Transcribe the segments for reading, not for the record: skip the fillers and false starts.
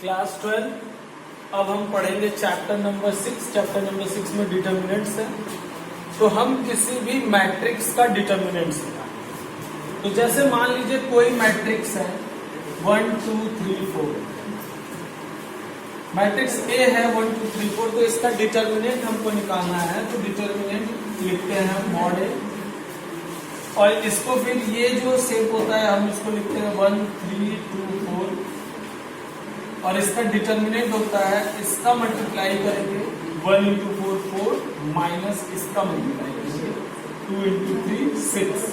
Class 12। अब हम पढ़ेंगे चैप्टर नंबर 6। चैप्टर नंबर 6 में डिटर्मिनेंट्स है। तो हम किसी भी मैट्रिक्स का डिटर्मिनेंट्स निकालेंगे। तो जैसे मान लीजिए कोई मैट्रिक्स है 1 2 3 4, मैट्रिक्स ए है 1 2 3 4। तो इसका डिटर्मिनेंट हमको निकालना है। तो डिटर्मिनेंट लिखते हैं मॉड ए, और इसको फिर ये जो शेप होता है हम इसको लिखते हैं 1 3 2 4, और इसका डिटर्मिनेंट होता है इसका मल्टीप्लाई करेंगे 1 इंटू 4 4 माइनस इसका मल्टीप्लाई करेंगे 2 इंटू 3 6।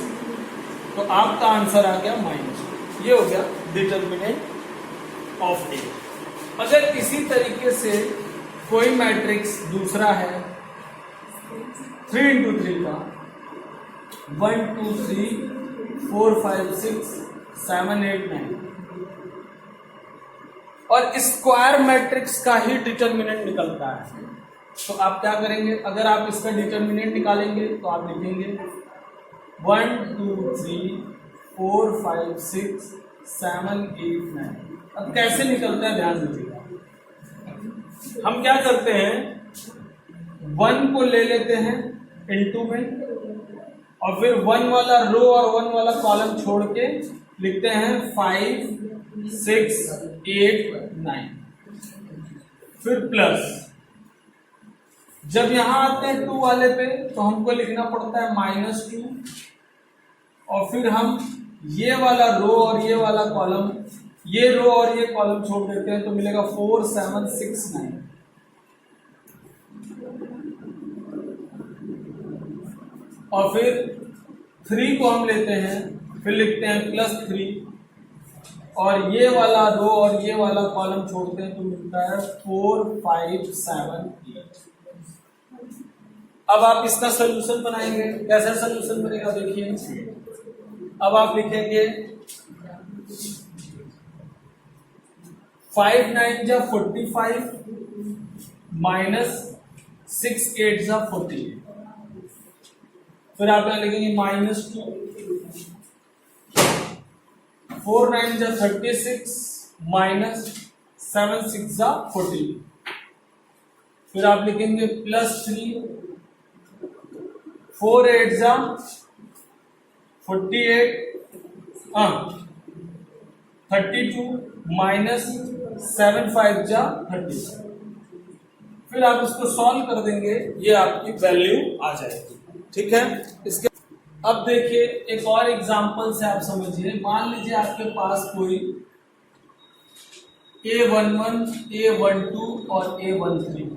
तो आपका आंसर आ गया -2। ये हो गया डिटर्मिनेंट ऑफ ए। अगर इसी तरीके से कोई मैट्रिक्स दूसरा है 3 इंटू 3 का 1 2 3 4 5 6 7 8 9, और स्क्वायर मैट्रिक्स का ही डिटर्मिनेंट निकलता है, तो आप क्या करेंगे? अगर आप इसका डिटर्मिनेंट निकालेंगे तो आप लिखेंगे 1 2 3 4 5 6 7 8 9। अब कैसे निकलता है ध्यान दीजिएगा। हम क्या करते हैं, 1 को ले लेते हैं इनटू में, और फिर 1 वाला रो और 1 वाला कॉलम छोड़ के लिखते हैं 5 6 8 9, फिर प्लस। जब यहां आते हैं 2 वाले पे तो हमको लिखना पड़ता है -2, और फिर हम ये वाला रो और ये वाला कॉलम, ये रो और ये कॉलम छोड़ देते हैं, तो मिलेगा 4 7 6 9। और फिर 3 को हम लेते हैं, फिर लिखते हैं +3, और ये वाला रो और ये वाला कॉलम छोड़ते हैं तो मिलता है 4 5 7 8। अब आप इसका सोल्यूशन बनाएंगे। कैसा सोल्यूशन बनेगा देखिए। अब आप लिखेंगे 5 9 जा 45 माइनस 6 8 जा 48। फिर आप यहाँ लिखेंगे -2, 4 9 जा 36 माइनस 7 6 जा 40। फिर आप लिखेंगे +3, 4 8 जा 48, 32 माइनस 7 5 जा 30। फिर आप इसको सॉल्व कर देंगे, ये आपकी वैल्यू आ जाएगी। ठीक है। इसके अब देखिए एक और एग्जांपल से आप समझिए। मान लीजिए आपके पास कोई A11 A12 और A13,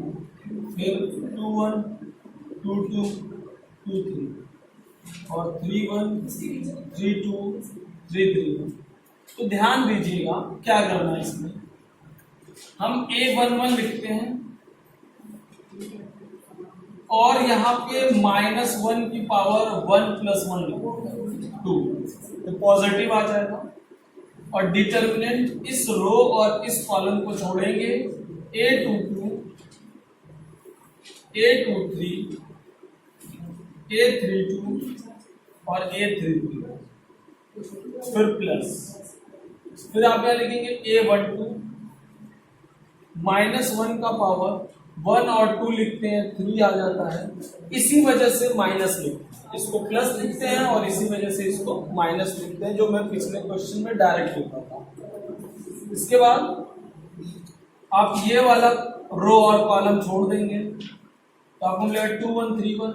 फिर 21 22 23 और 31 32 33। तो ध्यान दीजिएगा क्या करना है इसमें। हम A11 लिखते हैं, और यहाँ पे -1 की पावर 1 + 1 लिखोगे 2, तो पॉजिटिव आ जाएगा। और डिटर्मिनेंट इस रो और इस कॉलम को छोड़ेंगे, A22 A23 A32 और A33, फिर प्लस। फिर आप क्या लिखेंगे A12 -1 का पावर 1 और 2 लिखते हैं 3 आ जाता है। इसी वजह से माइनस लिखते हैं, इसको प्लस लिखते हैं, और इसी वजह से इसको माइनस लिखते हैं, जो मैं पिछले क्वेश्चन में डायरेक्ट लिखा था। इसके बाद आप ये वाला रो और कॉलम छोड़ देंगे, तो आपको मिलेगा 2 1 3 1,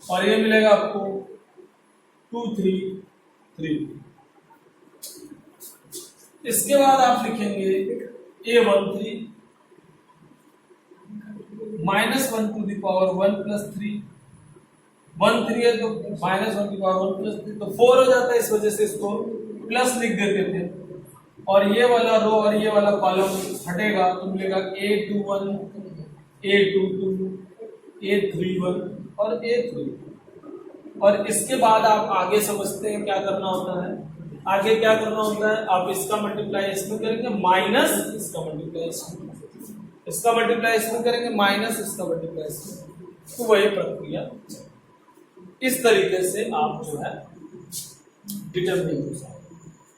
और ये मिलेगा आपको 2 3 3। इसके बाद आप लिखेंगे A13 -1 टू द पावर 1 + 3, 1 3 है तो -1 की पावर 1 + 3, तो 4 हो जाता है। इस वजह से इसको प्लस लिख देते थे, और ये वाला रो और ये वाला कॉलम हटेगा तो मिलेगा A21 A22 A31 और A3। और इसके बाद आप आगे समझते हैं क्या करना होता है। आगे क्या करना होता है, आप इसका मल्टीप्लाई इसमें करेंगे माइनस इसका मल्टीप्लाई इसमें, इसका मल्टीप्लाई इसमें करेंगे माइनस इसका मल्टीप्लाई इसमें। तो वही प्रक्रिया इस तरीके से आप जो है डिटरमिनेंट।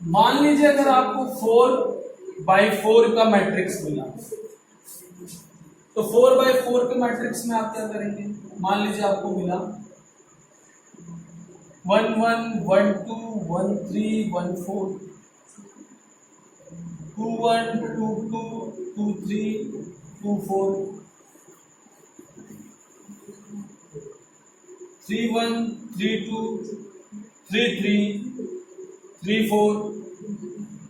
मान लीजिए अगर आपको 4/4 का मैट्रिक्स मिला, तो 4/4 के मैट्रिक्स में आप क्या करेंगे? मान लीजिए आपको मिला 1 1 1 2 1 3 1 4, 2 1 2 2 2 3 2 4, 3 1 3 2 3 3 3 4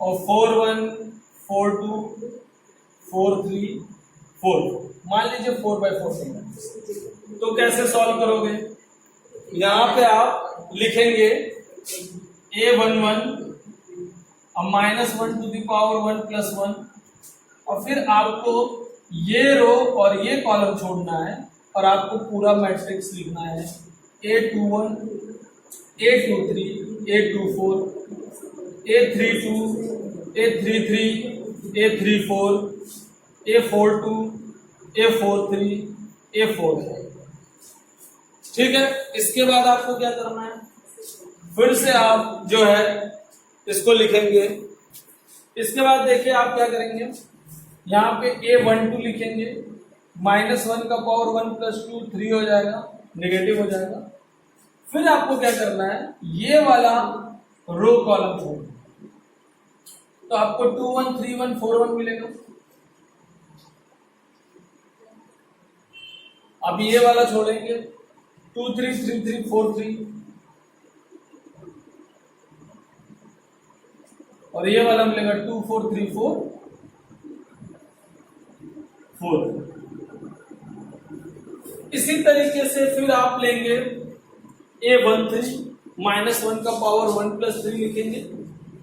और 4 1 4 2 4 3 4। मान लीजिए 4/4 का मैट्रिक्स। तो कैसे सॉल्व करोगे? यहां पे आप लिखेंगे A11 और -1 टू द पावर 1 + 1, और फिर आपको ये रो और ये कॉलम छोड़ना है और आपको पूरा मैट्रिक्स लिखना है। A21 A23 A24 A32 A33 A34 A42 A43 A44। ठीक है, इसके बाद आपको क्या करना है? फिर से आप जो है इसको लिखेंगे। इसके बाद देखिए आप क्या करेंगे, यहाँ पे A12 लिखेंगे, -1 का पावर 1 + 2 3 हो जाएगा, नेगेटिव हो जाएगा। फिर आपको क्या करना है? ये वाला रो कॉलम छोड़ना, तो आपको 2 1 3 1 4 1 मिलेगा। अब ये वाला छोड़ेंगे, 2 3 3 3 4 3, और ये वाला मिलेगा 2 4 3 4 4। इसी तरीके से फिर आप लेंगे A13 -1 का पावर 1 + 3 लिखेंगे,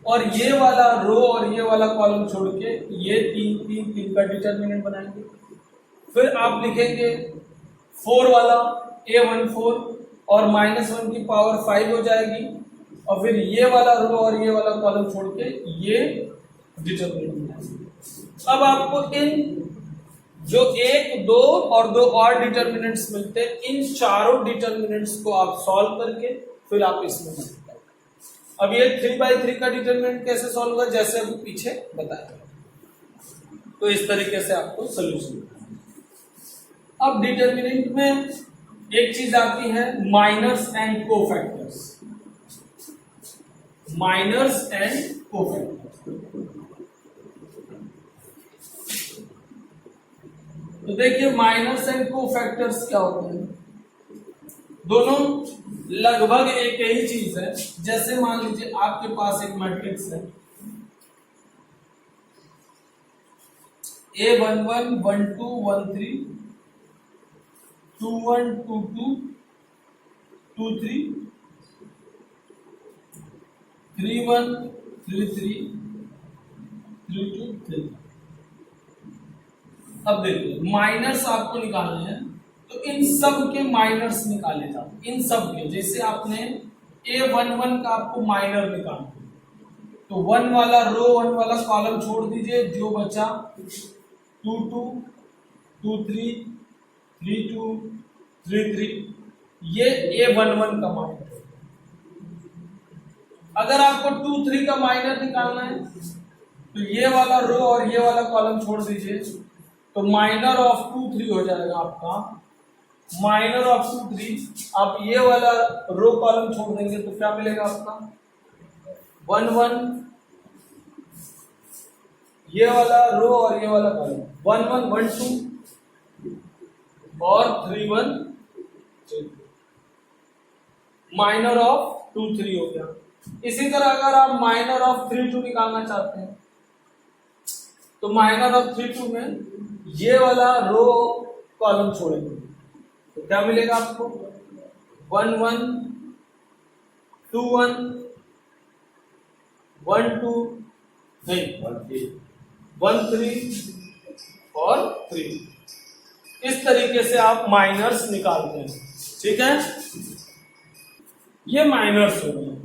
और ये वाला रो और ये वाला कॉलम छोड़ के ये 3 3 3 का डिटर्मिनेंट बनाएंगे। फिर आप लिखेंगे 4 वाला A14 और -1 की पावर 5 हो जाएगी, और फिर ये वाला रो और ये वाला कॉलम छोड़ के ये डिटर्मिनेंट बनाएंगे। अब आपको इन जो 1 2 और 2 और डिटर्मिनेंट्स मिलते हैं, इन चारों डिटर्मिनेंट्स को आप सॉल्व करके फिर आप इसमें मल्टीप्लाई। अब ये 3/3 का डिटर्मिनेंट कैसे सॉल्व होगा, जैसे अभी पीछे बताया। तो इस तरीके से आपको सोल्यूशन। अब डिटर्मिनेंट में एक चीज आती है minors and cofactors. Minors and cofactors, तो देखिए माइनर्स एंड कोफैक्टर्स क्या होते हैं? दोनों लगभग एक ही चीज है। जैसे मान लीजिए आपके पास एक मैट्रिक्स है A11 12 13 21 22 23 31 33 32 33। अब देखिए माइनर्स आपको निकालने हैं, तो इन सब के माइनर्स निकाले जाते, इन सब के। जैसे आपने A11 का आपको माइनर निकालना, तो 1 वाला रो 1 वाला कॉलम छोड़ दीजिए, जो बचा 2 2 2 3 3 2 3 3, ये A11 का माइनर है। अगर आपको 2 3 का माइनर निकालना है, तो ये वाला रो और ये वाला कॉलम छोड़ दीजिए, तो माइनर ऑफ 2 3 हो जाएगा आपका। माइनर ऑफ 2 3, आप ये वाला रो कॉलम छोड़ देंगे तो क्या मिलेगा आपका? 1 1, ये वाला रो और ये वाला कॉलम 1 1 1 2 और 3 1 3, माइनर ऑफ 2 3 हो गया। इसी तरह अगर आप माइनर ऑफ 3 2 निकालना चाहते हैं, तो माइनर ऑफ 3 2 में ये वाला रो कॉलम छोड़ेंगे, तो क्या मिलेगा आपको? 1 1 2 1 1 2 नहीं 1 3 और 3। इस तरीके से आप माइनर्स निकालते हैं। ठीक है, ये माइनर्स हो गए।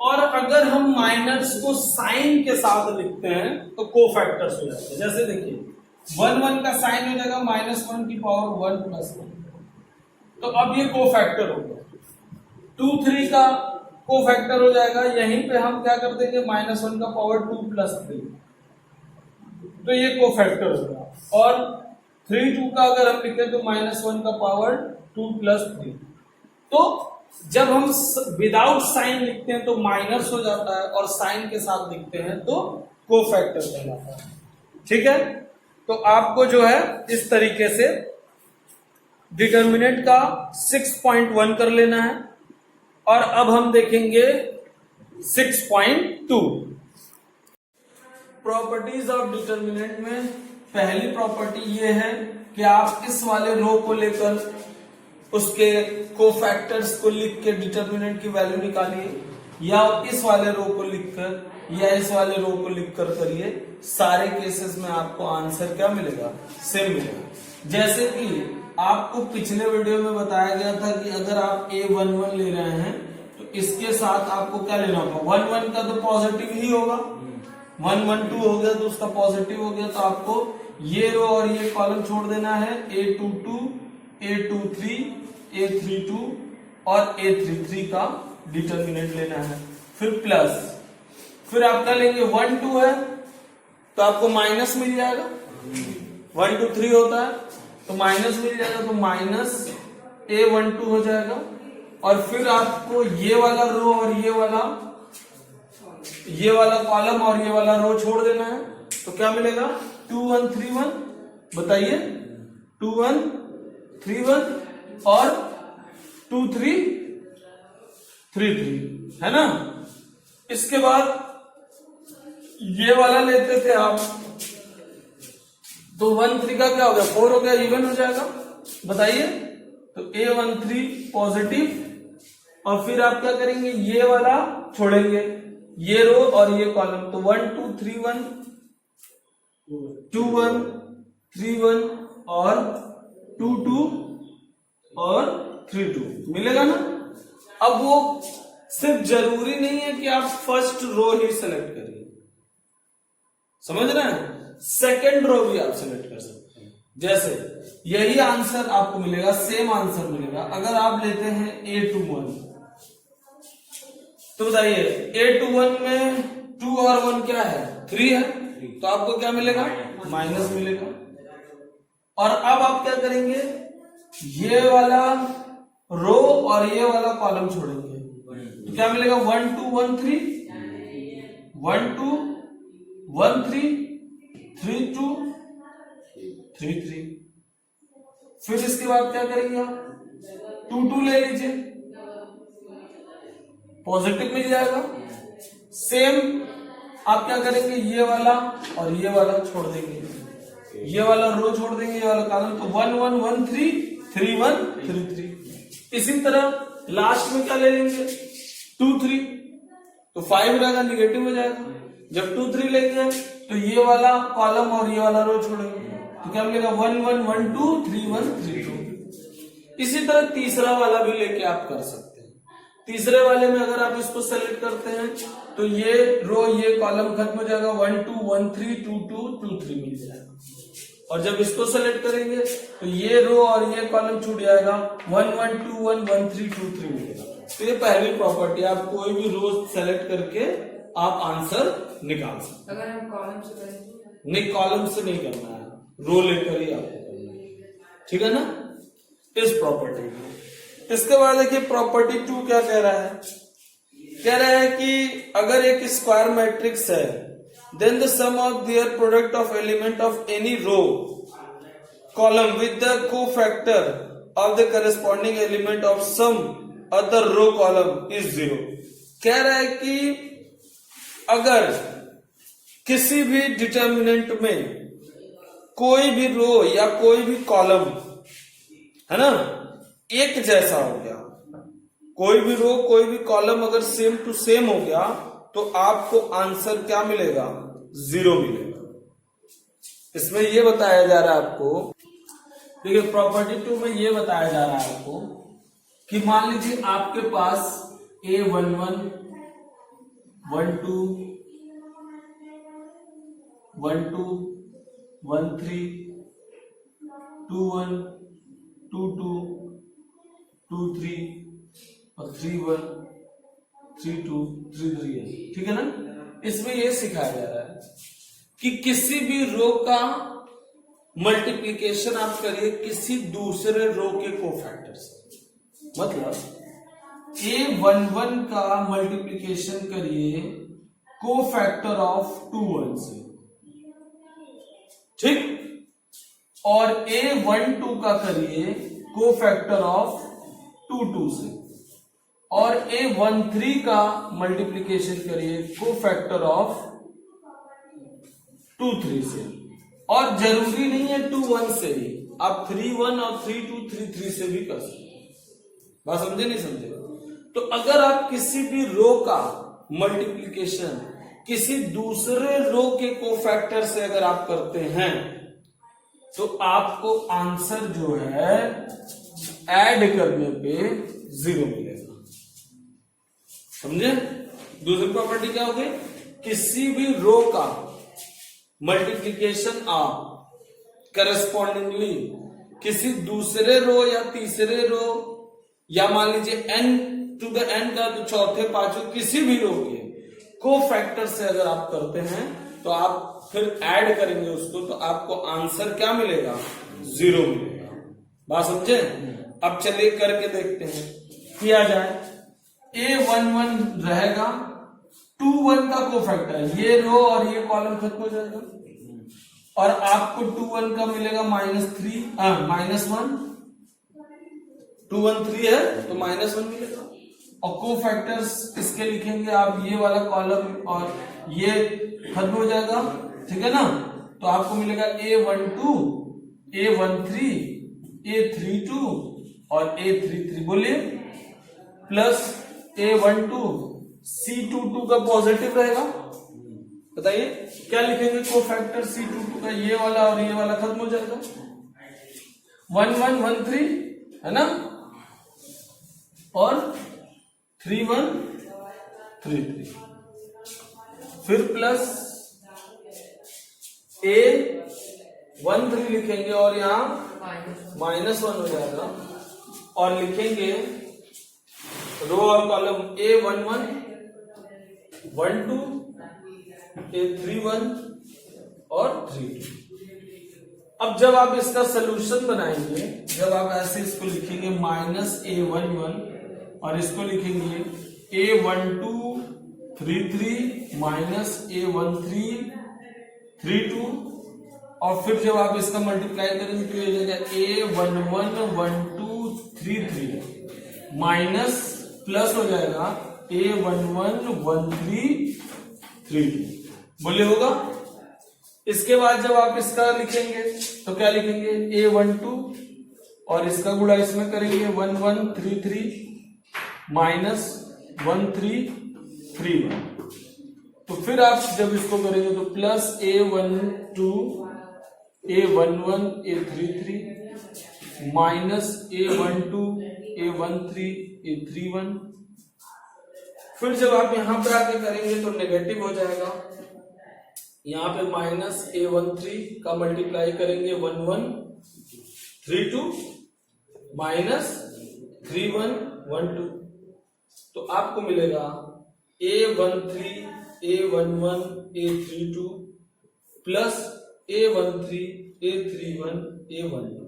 और अगर हम माइनर्स को साइन के साथ लिखते हैं तो कोफैक्टर्स हो जाते हैं। जैसे देखिए 1 1 का साइन हो जाएगा -1 की पावर 1 + 1, तो अब ये कोफैक्टर हो गया। 2 3 का को फैक्टर हो जाएगा। यहीं पे हम क्या कर देंगे, -1 का पावर 2 + 3, तो ये को फैक्टर होगा। और 3 2 का अगर हम लिखें तो -1 का पावर 2 + 3। तो जब हम विदाउट साइन लिखते हैं तो माइनस हो जाता है, और साइन के साथ लिखते हैं तो को फैक्टर कहलाता है। ठीक है, तो आपको जो है इस तरीके से डिटर्मिनेंट का 6.1 कर लेना है। और अब हम देखेंगे 6.2। प्रॉपर्टीज ऑफ डिटर्मिनेंट में पहली प्रॉपर्टी ये है कि आप इस वाले रो को लेकर उसके कोफैक्टर्स को लिख के डिटर्मिनेंट की वैल्यू निकालिए, या इस वाले रो को लिखकर या इस वाले रो को लिखकर करिए। सारे केसेस में आपको आंसर क्या मिलेगा, सेम मिलेगा। जैसे कि आपको पिछले वीडियो में बताया गया था कि अगर आप A11 ले रहे हैं तो इसके साथ आपको क्या लेना होगा, 1 1 का तो पॉजिटिव ही होगा, 1 1 2 हो गया तो उसका पॉजिटिव हो गया। तो आपको ये रो और ये कॉलम छोड़ देना है, A22 A23 A32 और A33 का डिटर्मिनेंट लेना है। फिर प्लस, फिर आप क्या लेंगे, 1 2 है तो आपको माइनस मिल जाएगा, 1 2 3 होता है तो माइनस मिल जाएगा, तो माइनस A12 हो जाएगा। और फिर आपको ये वाला रो और ये वाला कॉलम और ये वाला रो छोड़ देना है, तो क्या मिलेगा, 2 1 3 1, बताइए, 2 1 3 1 और 2 3 3 3, है ना। इसके बाद ये वाला लेते थे आप, तो 1 3 का क्या हो गया, 4 हो गया, इवन हो जाएगा, बताइए। तो A13 पॉजिटिव, और फिर आप क्या करेंगे, ये वाला छोड़ेंगे, ये रो और ये कॉलम, तो 1 2 3 1 2 1 3 1 और 2 2 और 3 2 मिलेगा ना। अब वो सिर्फ जरूरी नहीं है कि आप फर्स्ट रो ही सेलेक्ट करिए, समझ रहे हैं, सेकेंड रो भी आप सेलेक्ट कर सकते हैं। जैसे यही आंसर आपको मिलेगा, सेम आंसर मिलेगा अगर आप लेते हैं A21, तो बताइए A21 में 2 और 1 क्या है, 3 है, तो आपको क्या मिलेगा, माइनस मिलेगा। और अब आप क्या करेंगे, ये वाला रो और ये वाला कॉलम छोड़ेंगे, तो क्या मिलेगा, 1 2 1 3 1 2 1 3 3 2 3 3। फिर इसके बाद क्या करेंगे आप, 2 2 ले लीजिए, पॉजिटिव मिल जाएगा। सेम आप क्या करेंगे, ये वाला और ये वाला छोड़ देंगे, ये वाला रो छोड़ देंगे, ये वाला कॉलम, तो 1 1 1 3 3 1 3 3। इसी तरह लास्ट में क्या ले लेंगे, 2 3, तो 5 रहेगा, निगेटिव हो जाएगा। जब 2 3 लेंगे तो ये वाला कॉलम और ये वाला रो छोड़ेंगे, तो क्या मिलेगा, 1 1 1 2 3 1 3 2। इसी तरह तीसरा वाला भी लेके आप कर सकते हैं। तीसरे वाले में अगर आप इसको सेलेक्ट करते हैं तो ये रो ये कॉलम खत्म हो जाएगा, 1 2 1 3 2 2 2 3 मिल जाएगा। और जब इसको सेलेक्ट करेंगे तो ये रो और ये कॉलम छूट जाएगा, 1 1 2 1 1 3 2 3 मिलेगा। तो ये पहली प्रॉपर्टी, आप कोई भी रो सेलेक्ट करके आप आंसर निकाल सकते हैं। अगर हम कॉलम से करें, नहीं, कॉलम से नहीं करना है, रो लेकर ही आपको करना है, ठीक है ना, इस प्रॉपर्टी में। इसके बाद देखिए प्रॉपर्टी 2 क्या कह रहा है, कह रहा है कि अगर एक स्क्वायर मैट्रिक्स है, then the sum of their product of element of any row column with the cofactor of the corresponding element of some other row column is 0। कह रहा है कि अगर किसी भी डिटर्मिनेंट में कोई भी रो या कोई भी कॉलम, है ना, एक जैसा हो गया, कोई भी रो कोई भी कॉलम अगर सेम टू सेम हो गया तो आपको आंसर क्या मिलेगा, 0 मिलेगा। इसमें ये बताया जा रहा है आपको, देखिए प्रॉपर्टी 2 में ये बताया जा रहा है आपको कि मान लीजिए आपके पास A11 1 2 1 2 1 3 2 1 2 2 2 3 और 3 1 3 2 3 3 है, ठीक है ना। इसमें ये सिखाया जा रहा है कि किसी भी रो का मल्टीप्लीकेशन आप करिए किसी दूसरे रो के कोफैक्टर से। मतलब A11 का मल्टीप्लीकेशन करिए कोफैक्टर ऑफ 2 1 से, ठीक, और A12 का करिए कोफैक्टर ऑफ 2 2 से, और A13 का मल्टीप्लीकेशन करिए कोफैक्टर ऑफ 2 3 से। और जरूरी नहीं है 2 1 से ही, आप 3 1 और 3 2 3 3 से भी कर सकते हैं। बात समझे नहीं समझे? तो अगर आप किसी भी रो का मल्टीप्लीकेशन किसी दूसरे रो के कोफैक्टर से अगर आप करते हैं तो आपको आंसर जो है ऐड करने पे 0 मिलेगा। समझे? दूसरी प्रॉपर्टी क्या हो गई? किसी भी रो का मल्टीप्लीकेशन आप करस्पॉन्डिंगली किसी दूसरे रो या तीसरे रो या मान लीजिए n टू द n का तो चौथे पांचवें किसी भी रो के कोफैक्टर से अगर आप करते हैं तो आप फिर ऐड करेंगे उसको तो आपको आंसर क्या मिलेगा? 0 मिलेगा। बात समझे? अब चलिए करके देखते हैं, किया जाए। A11 रहेगा 2 1 का कोफैक्टर, ये रो और ये कॉलम खत्म हो जाएगा और आपको 2 1 का मिलेगा -1, 2 1 3 है तो -1 मिलेगा। और कोफैक्टर्स इसके लिखेंगे आप, ये वाला कॉलम और ये खत्म हो जाएगा, ठीक है ना। तो आपको मिलेगा A12, A13, A32 और A33, बोलिए, प्लस A12, C22 का पॉजिटिव रहेगा। बताइए क्या लिखेंगे कोफैक्टर C22 का? ये वाला और ये वाला खत्म हो जाएगा, 1 1 1 3 है ना, और 3 1 3 3, फिर प्लस A13 लिखेंगे और यहां -1 हो जाएगा और लिखेंगे रो और कॉलम A11 1 2, A31 और 3 2। अब जब आप इसका सोल्यूशन बनाएंगे, जब आप ऐसे इसको लिखेंगे -A11 और इसको लिखेंगे A12 3 3 -A13 3 2, और फिर जब आप इसका मल्टीप्लाई करेंगे तो ये जाएगा A11 1 2 3 3 माइनस प्लस हो जाएगा A11 1 3 3 2, बोलिए होगा। इसके बाद जब आप इसका लिखेंगे तो क्या लिखेंगे? A12 और इसका गुणा इसमें करेंगे 1 1 3 3 -1 3 3 1, तो फिर आप जब इसको करेंगे तो plus A12 A11 A33 minus A12 A13 A31, फिर जब आप यहां पर आके करेंगे तो नेगेटिव हो जाएगा। यहां पे -A13 का मल्टीप्लाई करेंगे 1 1 3 2 -3 1 1 2, तो आपको मिलेगा A13 A11 A32 plus A13 A31 A12।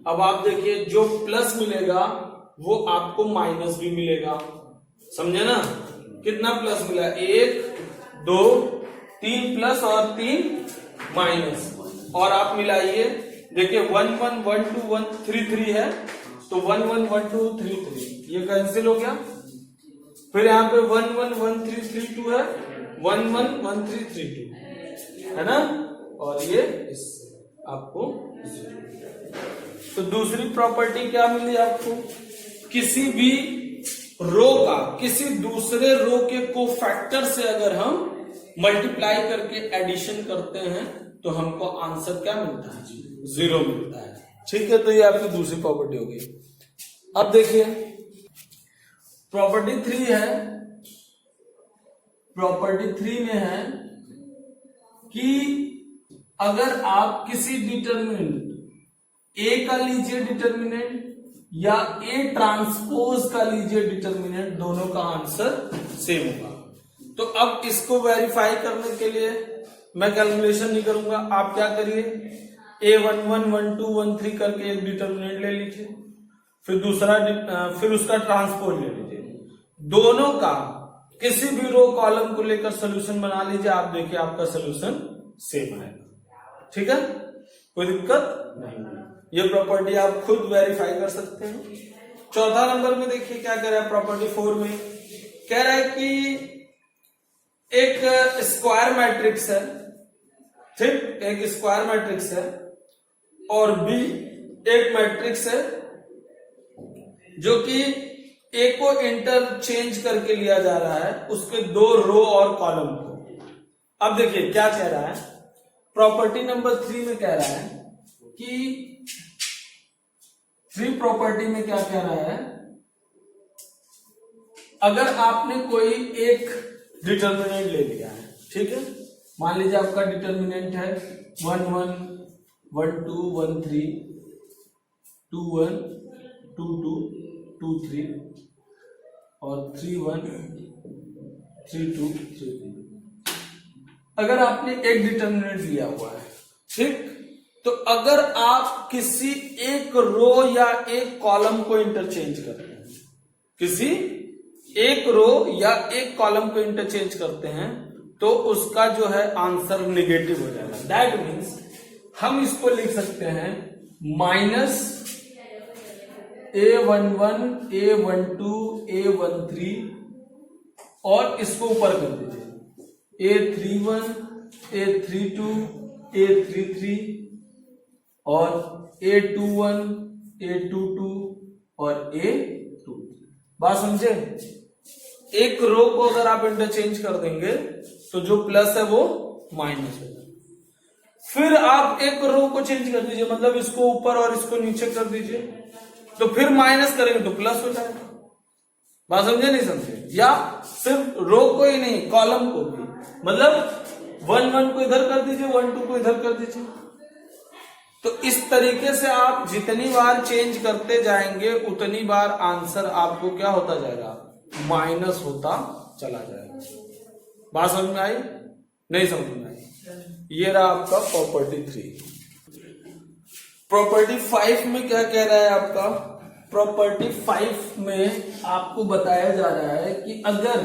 अब आप देखिए जो प्लस मिलेगा वो आपको माइनस भी मिलेगा, समझे ना। कितना प्लस मिला? 1 2 3 प्लस और 3 माइनस, और आप मिलाइए, देखिए 1 1 1 2 1 3 3 है तो 1 1 1 2 3 3 ये कैंसिल हो गया। फिर यहाँ पे 1 1 1 3 3 2 है, 1 1 1 3 3 2 है ना, और ये इससे आपको 0। तो दूसरी प्रॉपर्टी क्या मिली आपको? किसी भी रो का किसी दूसरे रो के कोफैक्टर से अगर हम मल्टीप्लाई करके एडिशन करते हैं तो हमको आंसर क्या मिलता है? 0 मिलता है। ठीक है, तो ये आपकी दूसरी प्रॉपर्टी हो गई। अब देखिए प्रॉपर्टी 3 है। प्रॉपर्टी 3 में है कि अगर आप किसी डिटर्मिनेंट ए का लीजिए डिटर्मिनेंट या ए ट्रांसपोज का लीजिए डिटर्मिनेंट, दोनों का आंसर सेम होगा। तो अब इसको वेरीफाई करने के लिए मैं कैलकुलेशन नहीं करूंगा, आप क्या करिए, A11, 12, 13 करके एक डिटर्मिनेंट ले लीजिए, फिर दूसरा फिर उसका ट्रांसपोज ले लीजिए, दोनों का किसी भी रो कॉलम को लेकर सोल्यूशन बना लीजिए, आप देखिए आपका सोल्यूशन सेम आएगा। ठीक है, कोई दिक्कत नहीं। ये प्रॉपर्टी आप खुद वेरीफाई कर सकते हैं। चौथा नंबर में देखिए क्या कह रहा है, प्रॉपर्टी 4 में कह रहा है कि एक स्क्वायर मैट्रिक्स है, ठीक, एक स्क्वायर मैट्रिक्स है और बी एक मैट्रिक्स है जो कि ए को इंटरचेंज करके लिया जा रहा है, उसके दो रो और कॉलम को। अब देखिए क्या कह रहा है, प्रॉपर्टी नंबर 3 में कह रहा है कि 3 प्रॉपर्टी में क्या कह रहा है, अगर आपने कोई एक डिटर्मिनेंट ले लिया है, ठीक है, मान लीजिए आपका डिटर्मिनेंट है 1 1 1 2 1 3 2 1 2 2 2 3 और 3 1 3 2 3 3। अगर आपने एक डिटर्मिनेंट लिया हुआ है, ठीक, तो अगर आप किसी एक रो या एक कॉलम को इंटरचेंज करते हैं, किसी एक रो या एक कॉलम को इंटरचेंज करते हैं, तो उसका जो है आंसर निगेटिव हो जाएगा। दैट मीन्स हम इसको लिख सकते हैं माइनस A11, A12, A13 और इसको ऊपर कर दीजिए A31, A32, A33 और A21, A22 और A23। बात समझे? एक रो को अगर आप इंटरचेंज कर देंगे तो जो प्लस है वो माइनस हो जाएगा। फिर आप एक रो को चेंज कर दीजिए, मतलब इसको ऊपर और इसको नीचे कर दीजिए, तो फिर माइनस करेंगे तो प्लस हो जाएगा। बात समझे नहीं समझे? या सिर्फ रो को ही नहीं, कॉलम को भी, मतलब 1 1 को इधर कर दीजिए, 1 2 को इधर कर दीजिए। तो इस तरीके से आप जितनी बार चेंज करते जाएंगे उतनी बार आंसर आपको क्या होता जाएगा, माइनस होता चला जाएगा। बात समझ में आई? नहीं समझ में आई? ये रहा आपका प्रॉपर्टी 3। प्रॉपर्टी 5 में क्या कह रहा है आपका, प्रॉपर्टी 5 में आपको बताया जा रहा है कि अगर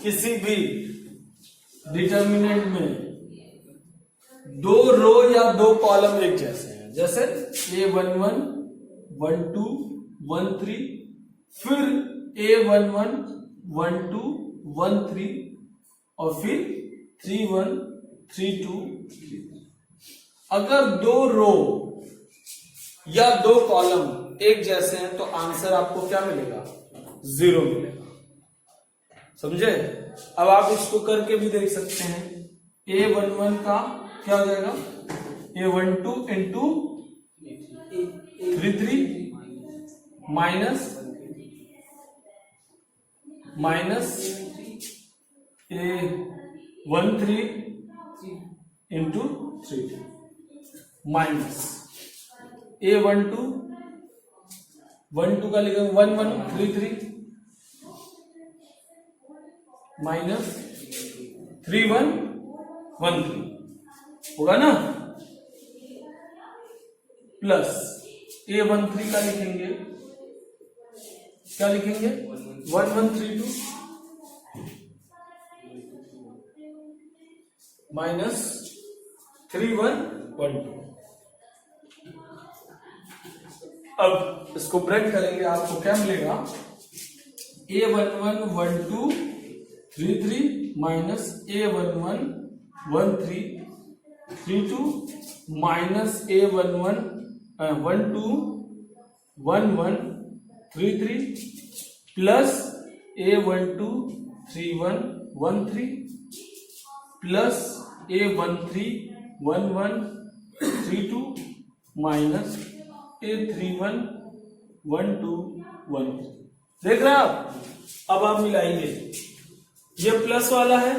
किसी भी डिटर्मिनेंट में दो रो या दो कॉलम एक जैसे हैं, जैसे A11, 1 2 1 3, फिर A11, 1 2 1 3 और फिर 3 1 3 2 3। अगर दो रो या दो कॉलम एक जैसे हैं तो आंसर आपको क्या मिलेगा, 0 मिलेगा। समझे? अब आप इसको करके भी देख सकते हैं। A11 का क्या हो जाएगा, A12 into 3 3 minus A13 into 3 minus A12 का लिखेंगे 1 1 3 3 माइनस 3 1 1 3 होगा ना, प्लस A13 का लिखेंगे, क्या लिखेंगे 1 1 3 2 माइनस 3 1 1 2। अब इसको ब्रेक करेंगे, आपको क्या मिलेगा, A11 1 2 3 3 minus A11 1 3 3 2 minus A11 1 2 1 1 3 3 plus A12 3 1 1 3 plus A13 1 1 3 2 minus A31 1 2 1 3। देख रहे हैं आप? अब आप मिलाएंगे, ये प्लस वाला है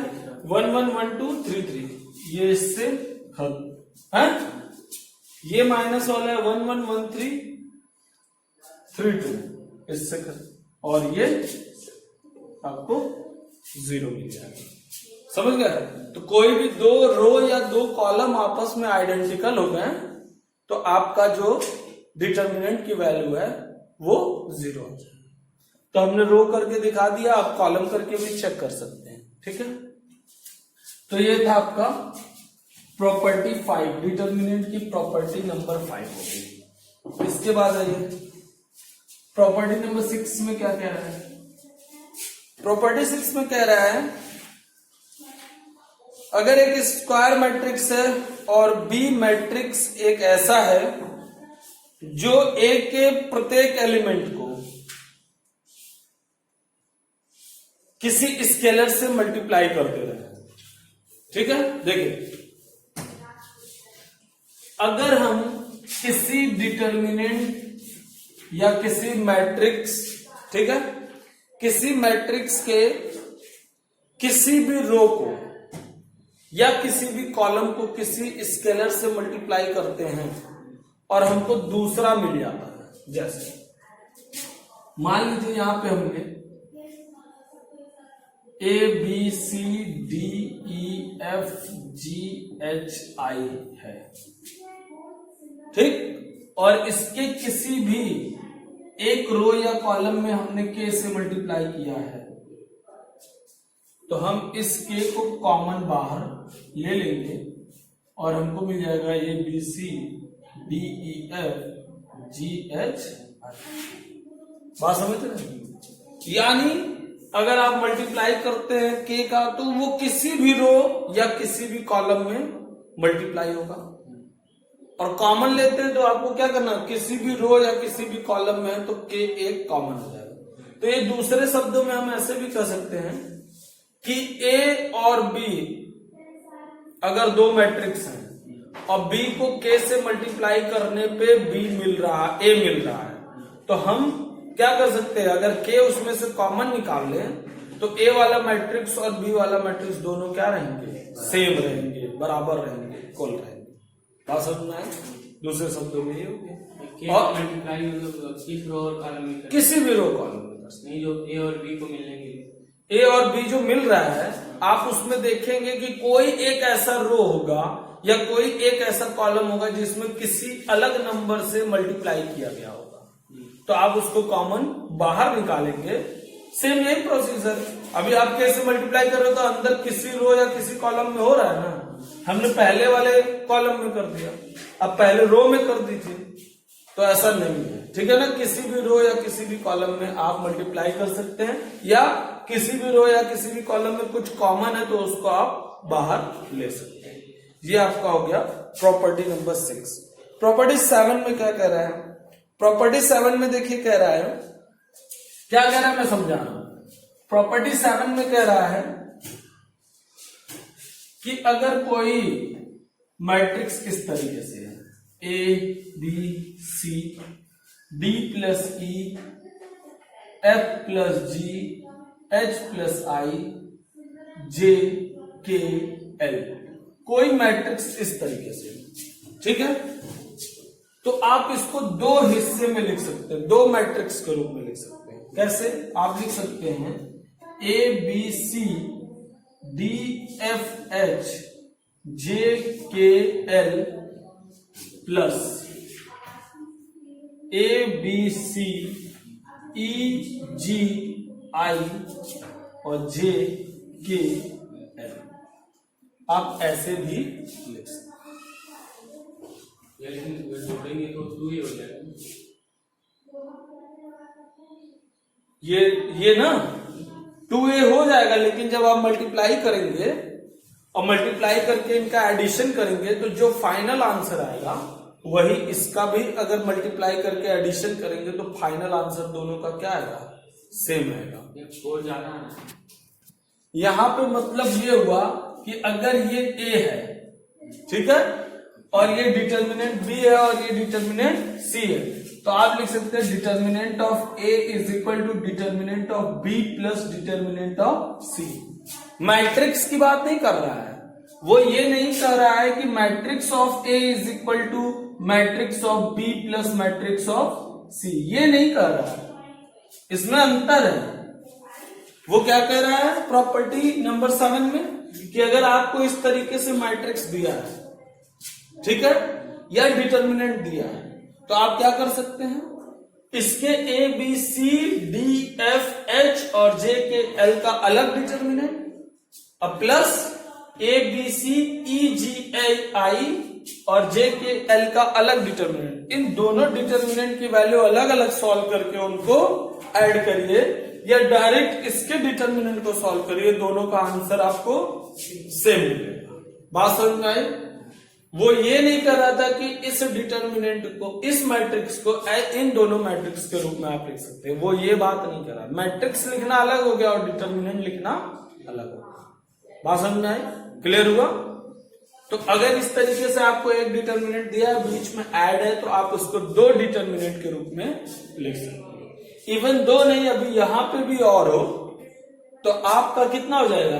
1 1 1 2 3 3, ये इससे खत्म है, ये माइनस वाला है 1 1 1 3 3 2 इससे कर, और ये आपको 0 मिल जाएगा। समझ गए? तो कोई भी दो रो या दो कॉलम आपस में आइडेंटिकल हो गए तो आपका जो डिटर्मिनेंट की वैल्यू है वो 0 हो जाएगा। तो हमने रो करके दिखा दिया, आप कॉलम करके भी चेक कर सकते हैं। ठीक है, तो ये था आपका प्रॉपर्टी 5, डिटर्मिनेंट की प्रॉपर्टी नंबर 5 हो गई। इसके बाद आइए प्रॉपर्टी नंबर 6 में क्या कह रहा है। प्रॉपर्टी 6 में कह रहा है अगर एक स्क्वायर मैट्रिक्स है और बी मैट्रिक्स एक ऐसा है जो ए के प्रत्येक एलिमेंट को किसी स्केलर से मल्टीप्लाई करते रहे। ठीक है, देखिए अगर हम किसी डिटर्मिनेंट या किसी मैट्रिक्स, ठीक है, किसी मैट्रिक्स के किसी भी रो को या किसी भी कॉलम को किसी स्केलर से मल्टीप्लाई करते हैं और हमको दूसरा मिल जाता है, जैसे मान लीजिए यहां पे हमने A B C D E F G H I है, ठीक, और इसके किसी भी एक रो या कॉलम में हमने K से मल्टीप्लाई किया है, तो हम इस K को कॉमन बाहर ले लेंगे और हमको मिल जाएगा A B C D E F G H I। बात समझते हैं? यानी अगर आप मल्टीप्लाई करते हैं K का तो वो किसी भी रो या किसी भी कॉलम में मल्टीप्लाई होगा, और कॉमन लेते हैं तो आपको क्या करना, किसी भी रो या किसी भी कॉलम में तो K एक कॉमन हो जाएगा। तो ये दूसरे शब्दों में हम ऐसे भी कह सकते हैं कि A और B अगर दो मैट्रिक्स हैं और B को K से मल्टीप्लाई करने पे B मिल रहा, A मिल रहा है, तो हम क्या कर सकते हैं, अगर K उसमें से कॉमन निकाल लें तो A वाला मैट्रिक्स और B वाला मैट्रिक्स दोनों क्या रहेंगे, सेम रहेंगे, बराबर रहेंगे, इक्वल रहेंगे। बात समझ में आए? दूसरे शब्दों में ये हो गया, और मल्टीप्लाई मतलब किस रो और कॉलम में किसी भी रो कॉलम में नहीं, जो A और B को मिलने के लिए A और B जो मिल रहा है आप उसमें देखेंगे कि कोई एक ऐसा रो होगा या कोई एक ऐसा कॉलम होगा जिसमें किसी अलग नंबर से मल्टीप्लाई किया गया होगा, तो आप उसको कॉमन बाहर निकालेंगे। सेम यही प्रोसीजर, अभी आप कैसे मल्टीप्लाई कर रहे हो तो अंदर किसी रो या किसी कॉलम में हो रहा है ना, हमने पहले वाले कॉलम में कर दिया, अब पहले रो में कर दीजिए, तो ऐसा नहीं है। ठीक है ना, किसी भी रो या किसी भी कॉलम में आप मल्टीप्लाई कर सकते हैं, या किसी भी रो या किसी भी कॉलम में कुछ कॉमन है तो उसको आप बाहर ले सकते हैं। ये आपका हो गया प्रॉपर्टी नंबर 6। प्रॉपर्टी 7 में क्या कह रहा है, प्रॉपर्टी 7 में देखिए कह रहा है, क्या कह रहा है मैं समझा रहा हूं। प्रॉपर्टी 7 में कह रहा है कि अगर कोई मैट्रिक्स इस तरीके से है A B C D plus E F plus G H plus I J K L, कोई मैट्रिक्स इस तरीके से, ठीक है, तो आप इसको दो हिस्से में लिख सकते हैं, दो मैट्रिक्स के रूप में लिख सकते हैं। कैसे? आप लिख सकते हैं A B C D F H J K L plus A B C E G I और J K L, आप ऐसे भी लिख सकते हैं। लेकिन जोड़ेंगे तो 2 ही हो जाएगा। ये ना 2A हो जाएगा, लेकिन जब आप मल्टीप्लाई करेंगे और मल्टीप्लाई करके इनका एडिशन करेंगे तो जो फाइनल आंसर आएगा वही इसका भी, अगर मल्टीप्लाई करके एडिशन करेंगे तो फाइनल आंसर दोनों का क्या आएगा, सेम आएगा। और ज्यादा है यहां पे मतलब ये हुआ कि अगर ये A है, ठीक है, और ये डिटर्मिनेंट B है और ये डिटर्मिनेंट C है, तो आप लिख सकते हैं determinant of A is equal to determinant of B plus determinant of C। Matrix की बात नहीं कर रहा है वो, ये नहीं कह रहा है कि matrix of A is equal to matrix of B plus matrix of C, ये नहीं कह रहा है, इसमें अंतर है। वो क्या कह रहा है प्रॉपर्टी नंबर 7 में कि अगर आपको इस तरीके से मैट्रिक्स दिया है, ठीक है, या डिटर्मिनेंट दिया है, तो आप क्या कर सकते हैं, इसके A B C D F H और जे के एल का अलग डिटर्मिनेंट और प्लस ए बी सी ई जी ए आई और जे के एल का अलग डिटर्मिनेंट, इन दोनों डिटर्मिनेंट की वैल्यू अलग अलग सॉल्व करके उनको ऐड करिए या डायरेक्ट इसके डिटर्मिनेंट को सॉल्व करिए, दोनों का आंसर आपको सेम मिलेगा। बात समझ में आई? वो ये नहीं कर रहा था कि इस डिटर्मिनेंट को, इस मैट्रिक्स को इन दोनों मैट्रिक्स के रूप में आप लिख सकते हैं, वो ये बात नहीं कर रहा। मैट्रिक्स लिखना अलग हो गया और डिटर्मिनेंट लिखना अलग हो गया। बात समझ में आई? क्लियर हुआ? तो अगर इस तरीके से आपको एक डिटर्मिनेंट दिया है, बीच में ऐड है, तो आप उसको दो डिटर्मिनेंट के रूप में लिख सकते हैं। इवन दो नहीं, अभी यहां पे भी और हो तो आपका कितना हो जाएगा,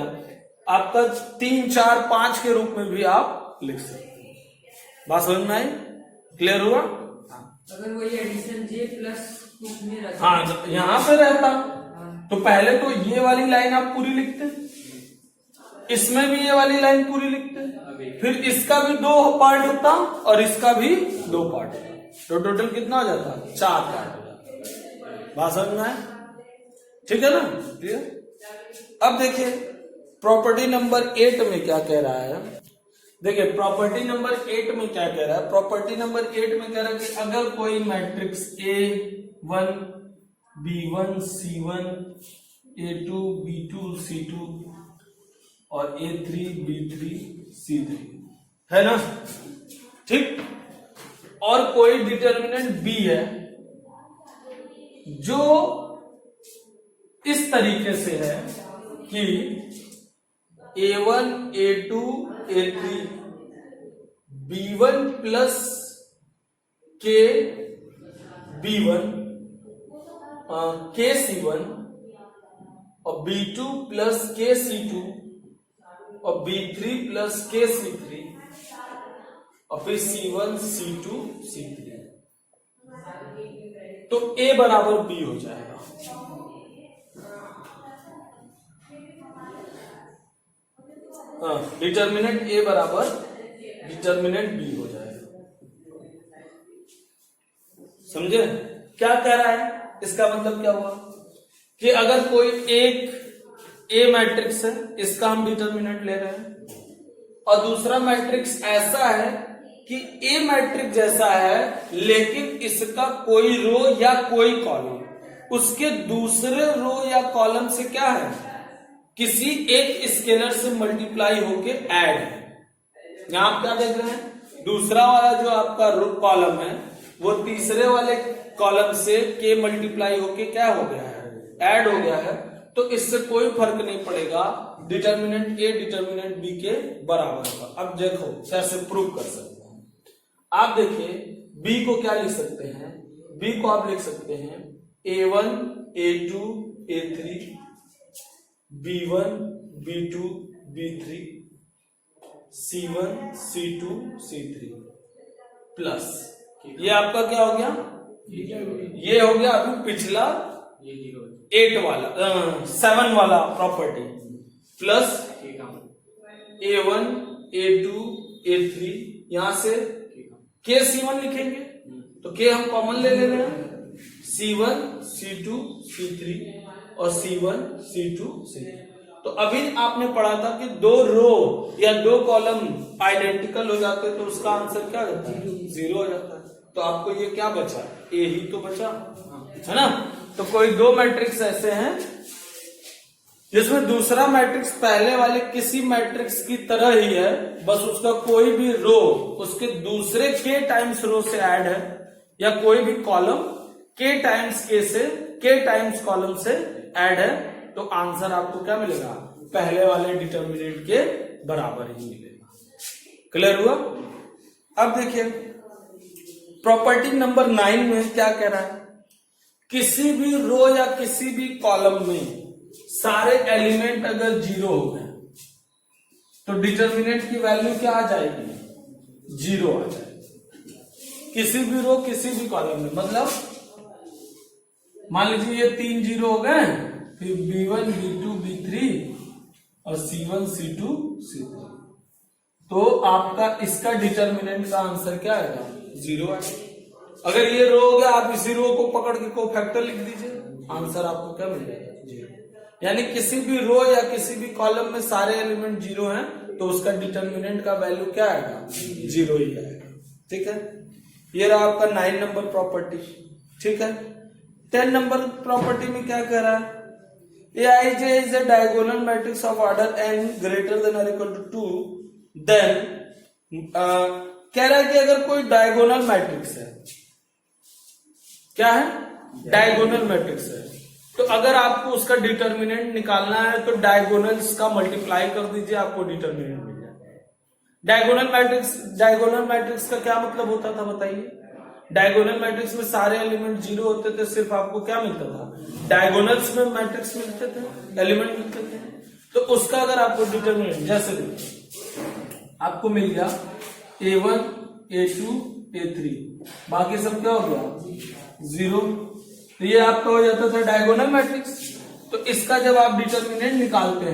आपका 3, 4, 5 के रूप में भी आप लिख सकते हैं। बात समझ में आई? क्लियर हुआ? अगर वो ये एडिशन जे प्लस कुछ में रहता, हाँ, यहां पे रहता तो पहले तो ये वाली लाइन आप पूरी लिखते, इसमें भी ये वाली लाइन पूरी लिखते, फिर इसका भी 2 पार्ट होता और इसका भी 2 पार्ट होता, तो टोटल कितना हो जाता, 4 पार्ट हो जाता। बात समझ में आए? ठीक है ना? क्लियर? अब देखिए प्रॉपर्टी नंबर 8 में क्या कह रहा है। देखिए प्रॉपर्टी नंबर 8 में क्या कह रहा है, प्रॉपर्टी नंबर 8 में कह रहा है कि अगर कोई matrix A1 B1 C1 A2 B2 C2 और A3 B3 C3 है ना, ठीक, और कोई डिटर्मिनेंट B है जो इस तरीके से है कि A1 A2 A3 B1 plus K B1 K C1 और B2 प्लस K C2 और B3 प्लस K C3 और फिर C1 C2 C3, तो A बराबर B हो जाएगा। डिटर्मिनेंट A बराबर डिटर्मिनेंट B हो जाएगा। समझे क्या कह रहा है? इसका मतलब क्या हुआ कि अगर कोई एक A मैट्रिक्स है, इसका हम डिटर्मिनेंट ले रहे हैं, और दूसरा मैट्रिक्स ऐसा है कि A मैट्रिक्स जैसा है लेकिन इसका कोई रो या कोई कॉलम उसके दूसरे रो या कॉलम से क्या है, किसी एक स्केलर से मल्टीप्लाई होके ऐड है। यहां आप क्या देख रहे हैं, दूसरा वाला जो आपका कॉलम है वो तीसरे वाले कॉलम से K मल्टीप्लाई होके क्या हो गया है, ऐड हो गया है, तो इससे कोई फर्क नहीं पड़ेगा, डिटर्मिनेंट A डिटर्मिनेंट B के बराबर होगा। अब देखो कैसे प्रूव कर सकते हैं। आप देखिए B को क्या लिख सकते हैं, B को आप लिख सकते हैं A1 A2 A3 B1 B2 B3 C1 C2 C3 plus ये आपका क्या हो गया, ये हो गया अभी पिछला 8 वाला 7 वाला property, plus A1 A2 A3, यहां से K C1 लिखेंगे तो K हम कॉमन ले रहे हैं, C1 C2 C3 और C1 C2 C3। तो अभी आपने पढ़ा था कि 2 रो या 2 कॉलम आइडेंटिकल हो जाते तो उसका आंसर क्या होता है, 0 हो जाता है। तो आपको ये क्या बचा, A ही तो बचा है ना। तो कोई 2 मैट्रिक्स ऐसे हैं जिसमें दूसरा मैट्रिक्स पहले वाले किसी मैट्रिक्स की तरह ही है, बस उसका कोई भी रो उसके दूसरे K टाइम्स रो से ऐड है, या कोई भी कॉलम K टाइम्स K से K टाइम्स कॉलम से ऐड है, तो आंसर आपको क्या मिलेगा, पहले वाले डिटर्मिनेंट के बराबर ही मिलेगा। क्लियर हुआ? अब देखिए प्रॉपर्टी नंबर 9 में क्या कह रहा है, किसी भी रो या किसी भी कॉलम में सारे एलिमेंट अगर 0 हो गए तो डिटर्मिनेंट की वैल्यू क्या आ जाएगी, 0 आ जाएगी। किसी भी रो किसी भी कॉलम में, मतलब मान लीजिए ये 3 जीरो हो गए, फिर B1 B2 B3 और C1 C2 C3, तो आपका इसका डिटर्मिनेंट का आंसर क्या आएगा? 0 आएगा। अगर ये रो हो गया, आप इसी रो को पकड़ के कोफैक्टर लिख दीजिए, आंसर आपको क्या मिल जाएगा? 0। यानी किसी भी रो या किसी भी कॉलम में सारे एलिमेंट 0 हैं तो उसका डिटर्मिनेंट का वैल्यू क्या आएगा? 0 ही आएगा। ठीक है, ये रहा आपका 9 नंबर प्रॉपर्टी। ठीक है, 10 नंबर प्रॉपर्टी में क्या कह रहा है? Aij is a diagonal matrix of order n greater than or equal to 2, then कह रहा है कि अगर कोई डायगोनल मैट्रिक्स है, क्या है? डायगोनल मैट्रिक्स है, तो अगर आपको उसका डिटर्मिनेंट निकालना है तो डायगोनल्स का मल्टीप्लाई कर दीजिए, आपको डिटर्मिनेंट मिल जाएगा। डायगोनल मैट्रिक्स का क्या मतलब होता था बताइए? डायगोनल मैट्रिक्स में सारे एलिमेंट 0 होते थे, सिर्फ आपको क्या मिलता था? डायगोनल्स में मैट्रिक्स मिलते थे, एलिमेंट मिलते थे। तो उसका अगर आपको डिटर्मिनेंट, जैसे आपको मिल गया A1 A2 A3, बाकी सब क्या हो गया? 0। तो ये आपका हो जाता था डायगोनल मैट्रिक्स। तो इसका जब आप डिटर्मिनेंट निकालते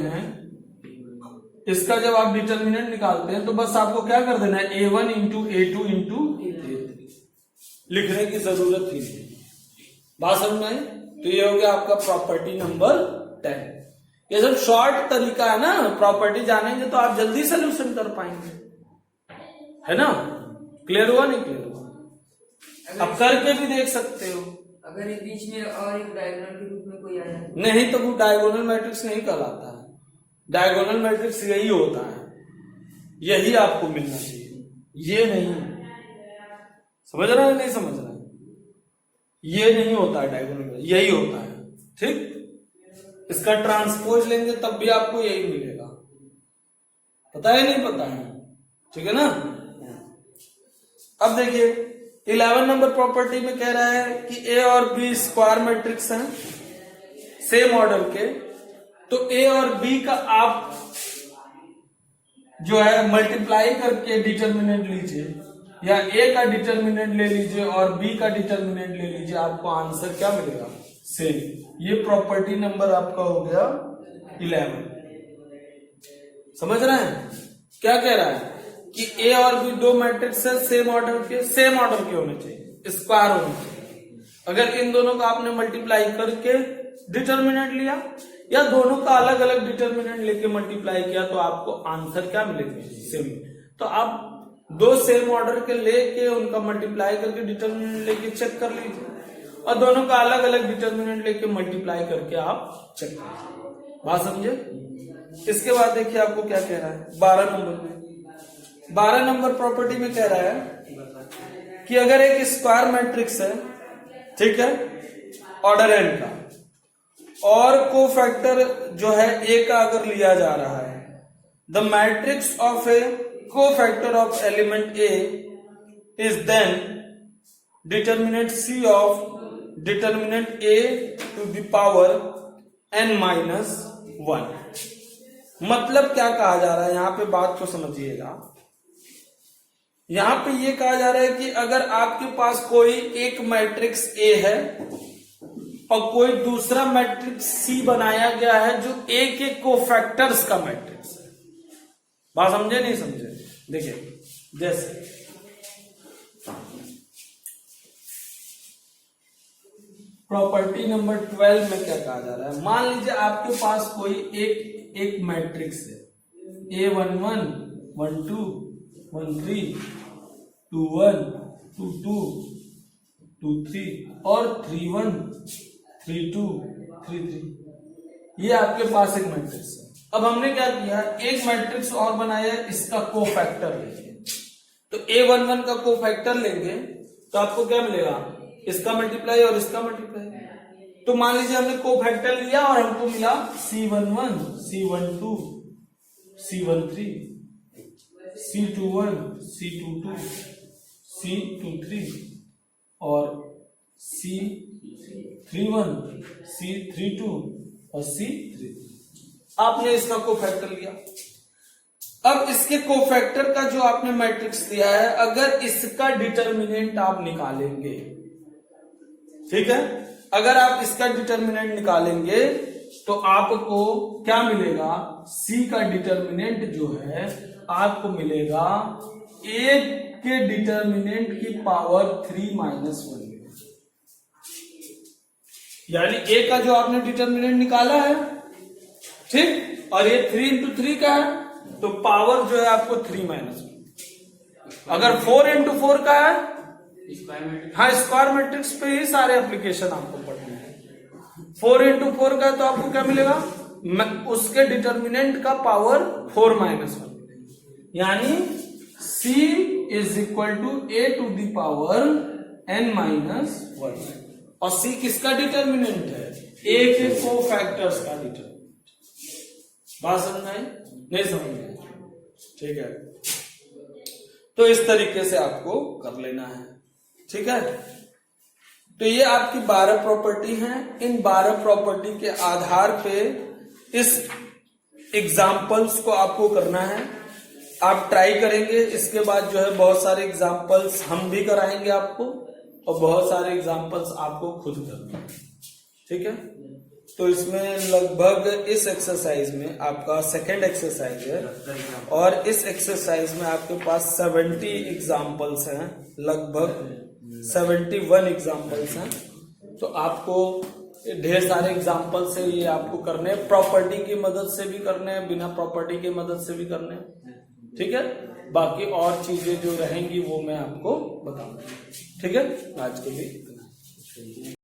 हैं, तो बस आपको क्या कर देना है? A1 into A2 into A3, लिखने की जरूरत ही नहीं। बात समझ में आई? तो ये हो गया आपका प्रॉपर्टी नंबर 10। ये सब शॉर्ट तरीका है ना, प्रॉपर्टी जानेंगे तो आप जल्दी सोल्यूशन कर पाएंगे, है ना? क्लियर हुआ? नहीं क्लियर हुआ? अब करके भी देख सकते हो। अगर एक बीच में और एक डायगोनल के रूप में कोई आ जाए, नहीं तो वो डायगोनल मैट्रिक्स नहीं कहलाता है। डायगोनल मैट्रिक्स यही होता है, यही आपको मिलना चाहिए, ये नहीं। समझ रहा है? नहीं समझ रहा है? ये नहीं होता है डायगोनल, यही होता है। ठीक, इसका ट्रांसपोज लेंगे तब भी आपको यही मिलेगा। पता है? नहीं पता है? ठीक है ना? अब देखिए 11 नंबर प्रॉपर्टी में कह रहा है कि A और B स्क्वायर मैट्रिक्स हैं सेम ऑर्डर के, तो A और B का आप जो है मल्टीप्लाई करके डिटर्मिनेंट लीजिए, या A का डिटर्मिनेंट ले लीजिए और B का डिटर्मिनेंट ले लीजिए, आपको आंसर क्या मिलेगा? सेम। ये प्रॉपर्टी नंबर आपका हो गया 11। समझ रहे हैं? क्या कह रहा है कि A और B दो मैट्रिक्स है सेम ऑर्डर के होने चाहिए, स्क्वायर होने चाहिए। अगर इन दोनों का आपने मल्टीप्लाई करके डिटर्मिनेंट लिया या दोनों का अलग अलग डिटर्मिनेंट लेके मल्टीप्लाई किया तो आपको आंसर क्या मिलेगा? सेम। तो आप दो सेम ऑर्डर के लेके उनका मल्टीप्लाई करके डिटर्मिनेंट लेके चेक कर लीजिए, और दोनों का अलग अलग डिटर्मिनेंट लेके मल्टीप्लाई करके आप चेक कीजिए। बात समझे? इसके बाद देखिए आपको क्या कह रहा है 12 नंबर में। 12 नंबर प्रॉपर्टी में कह रहा है कि अगर एक स्क्वायर मैट्रिक्स है, ठीक है, ऑर्डर n का, और कोफैक्टर जो है A का अगर लिया जा रहा है, the matrix of A cofactor of element A is then determinant C of determinant A to the power n-1। मतलब क्या कहा जा रहा है यहां पे, बात को समझिएगा। यहां पे ये कहा जा रहा है कि अगर आपके पास कोई एक मैट्रिक्स A है और कोई दूसरा मैट्रिक्स C बनाया गया है जो A के कोफैक्टर्स का मैट्रिक्स है। बात समझे? नहीं समझे? देखिए, जैसे प्रॉपर्टी नंबर 12 में क्या कहा जा रहा है, मान लीजिए आपके पास कोई एक मैट्रिक्स है A11 12 13 21 22 23 और 31 32 33। ये आपके पास एक मैट्रिक्स है। अब हमने क्या किया, एक मैट्रिक्स और बनाया, इसका कोफैक्टर लेंगे। तो A11 का कोफैक्टर लेंगे तो आपको क्या मिलेगा? इसका मल्टीप्लाई और इसका मल्टीप्लाई। तो मान लीजिए हमने कोफैक्टर लिया और हमको मिला C11 C12 C13 C21 C22 C23 और C31 C32 और C33। आपने इसका कोफैक्टर लिया। अब इसके कोफैक्टर का जो आपने मैट्रिक्स लिया है, अगर इसका डिटर्मिनेंट आप निकालेंगे, ठीक है, अगर आप इसका डिटर्मिनेंट निकालेंगे तो आपको क्या मिलेगा, सी का डिटर्मिनेंट जो है आपको मिलेगा ए के डिटर्मिनेंट की पावर 3-1, यानी ए का जो आपने डिटर्मिनेंट निकाला है, ठीक, और ये 3 into 3 का है, तो पावर जो है आपको 3-1। अगर 4 into 4 का है, स्क्वायर मैट्रिक्स। हाँ, स्क्वायर मैट्रिक्स पे ही सारे एप्लीकेशन आपको पढ़ने हैं। 4 into 4 का तो आपको क्या मिलेगा, उसके डिटर्मिनेंट का पावर 4-1, यानी c is equal to a to the power n-1। और c किसका डिटर्मिनेंट है, a के कोफैक्टर्स का डिटर्मिनेंट। बात समझ में आई? नहीं समझ में आई? ठीक है, तो इस तरीके से आपको कर लेना है, ठीक है। तो ये आपकी 12 प्रॉपर्टी हैं। इन 12 प्रॉपर्टी के आधार पे इस एग्जाम्पल्स को आपको करना है। आप ट्राई करेंगे, इसके बाद जो है बहुत सारे एग्जाम्पल्स हम भी कराएंगे आपको, और बहुत सारे एग्जाम्पल्स आपको खुद करना है, ठीक है। तो इसमें लगभग इस एक्सरसाइज में आपका सेकेंड एक्सरसाइज है, और इस एक्सरसाइज में आपके पास 70 एग्जाम्पल्स हैं, लगभग 71 एग्जाम्पल्स हैं। तो आपको ढेर सारे एग्जाम्पल्स है, ये आपको करने हैं, प्रॉपर्टी की मदद से भी करने हैं, बिना प्रॉपर्टी की मदद से भी करने हैं, ठीक है। बाकी और चीजें जो रहेंगी वो मैं आपको बताऊंगा, ठीक है। आज के लिए